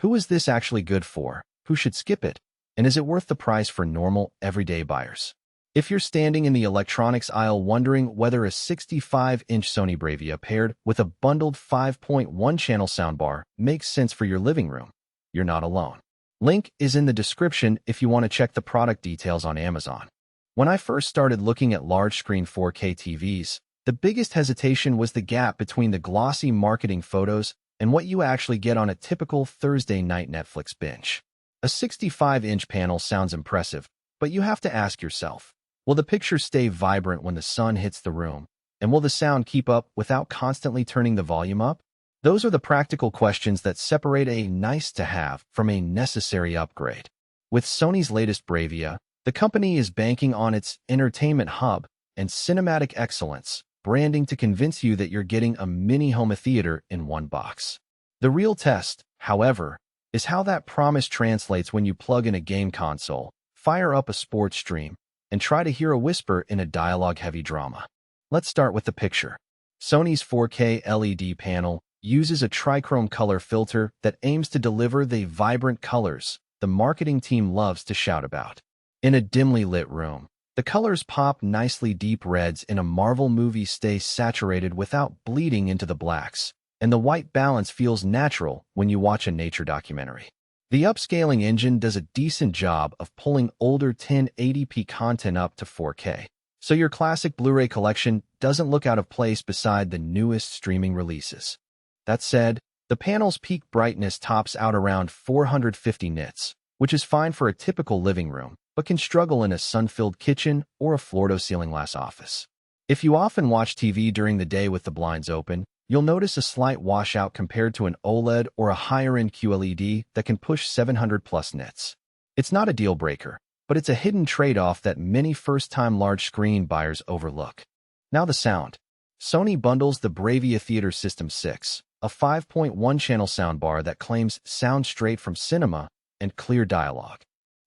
Who is this actually good for? Who should skip it? And is it worth the price for normal, everyday buyers? If you're standing in the electronics aisle wondering whether a 65-inch Sony BRAVIA paired with a bundled 5.1-channel soundbar makes sense for your living room, you're not alone. Link is in the description if you want to check the product details on Amazon. When I first started looking at large-screen 4K TVs, the biggest hesitation was the gap between the glossy marketing photos and what you actually get on a typical Thursday night Netflix binge. A 65-inch panel sounds impressive, but you have to ask yourself, will the picture stay vibrant when the sun hits the room? And will the sound keep up without constantly turning the volume up? Those are the practical questions that separate a nice-to-have from a necessary upgrade. With Sony's latest BRAVIA, the company is banking on its entertainment hub and cinematic excellence, branding to convince you that you're getting a mini home theater in one box. The real test, however, is how that promise translates when you plug in a game console, fire up a sports stream, and try to hear a whisper in a dialogue-heavy drama. Let's start with the picture. Sony's 4K LED panel uses a trichrome color filter that aims to deliver the vibrant colors the marketing team loves to shout about. In a dimly lit room, the colors pop nicely. Deep reds in a Marvel movie stay saturated without bleeding into the blacks, and the white balance feels natural when you watch a nature documentary. The upscaling engine does a decent job of pulling older 1080p content up to 4K, so your classic Blu-ray collection doesn't look out of place beside the newest streaming releases. That said, the panel's peak brightness tops out around 450 nits, which is fine for a typical living room, but can struggle in a sun-filled kitchen or a floor-to-ceiling-glass office. If you often watch TV during the day with the blinds open, you'll notice a slight washout compared to an OLED or a higher-end QLED that can push 700+ nits. It's not a deal-breaker, but it's a hidden trade-off that many first-time large-screen buyers overlook. Now the sound. Sony bundles the BRAVIA Theater System 6, a 5.1-channel soundbar that claims sound straight from cinema and clear dialogue.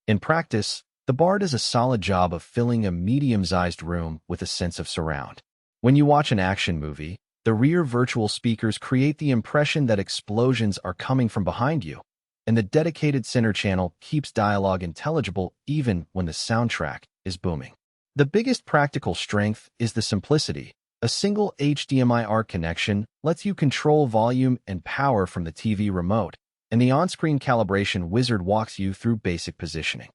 In practice, the bar does a solid job of filling a medium-sized room with a sense of surround. When you watch an action movie, the rear virtual speakers create the impression that explosions are coming from behind you, and the dedicated center channel keeps dialogue intelligible even when the soundtrack is booming. The biggest practical strength is the simplicity. A single HDMI connection lets you control volume and power from the TV remote, and the on-screen calibration wizard walks you through basic positioning.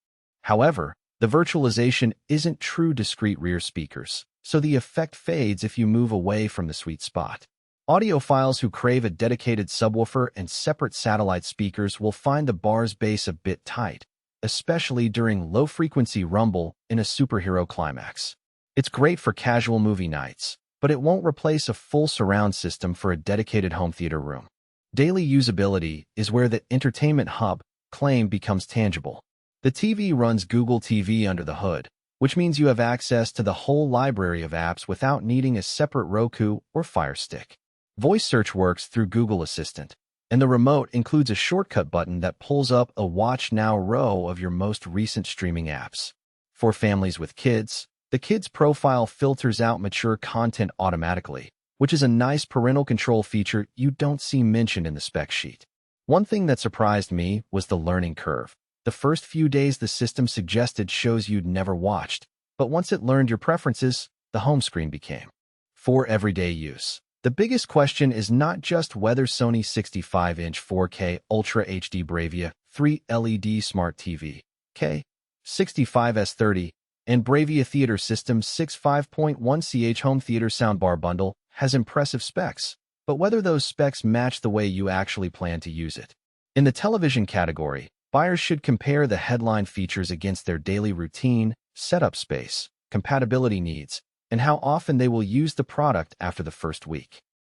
However, the virtualization isn't true discrete rear speakers, so the effect fades if you move away from the sweet spot. Audiophiles who crave a dedicated subwoofer and separate satellite speakers will find the bar's bass a bit tight, especially during low-frequency rumble in a superhero climax. It's great for casual movie nights, but it won't replace a full surround system for a dedicated home theater room. Daily usability is where the entertainment hub claim becomes tangible. The TV runs Google TV under the hood, which means you have access to the whole library of apps without needing a separate Roku or Fire Stick. Voice search works through Google Assistant, and the remote includes a shortcut button that pulls up a Watch Now row of your most recent streaming apps. For families with kids, the Kids Profile filters out mature content automatically, which is a nice parental control feature you don't see mentioned in the spec sheet. One thing that surprised me was the learning curve. The first few days the system suggested shows you'd never watched, but once it learned your preferences, the home screen became. For everyday use, the biggest question is not just whether Sony's 65-inch 4K Ultra HD BRAVIA 3 LED Smart TV K65S30 and BRAVIA Theater System 6 5.1ch Home Theater Soundbar Bundle has impressive specs, but whether those specs match the way you actually plan to use it. In the television category, buyers should compare the headline features against their daily routine, setup space, compatibility needs, and how often they will use the product after the first week.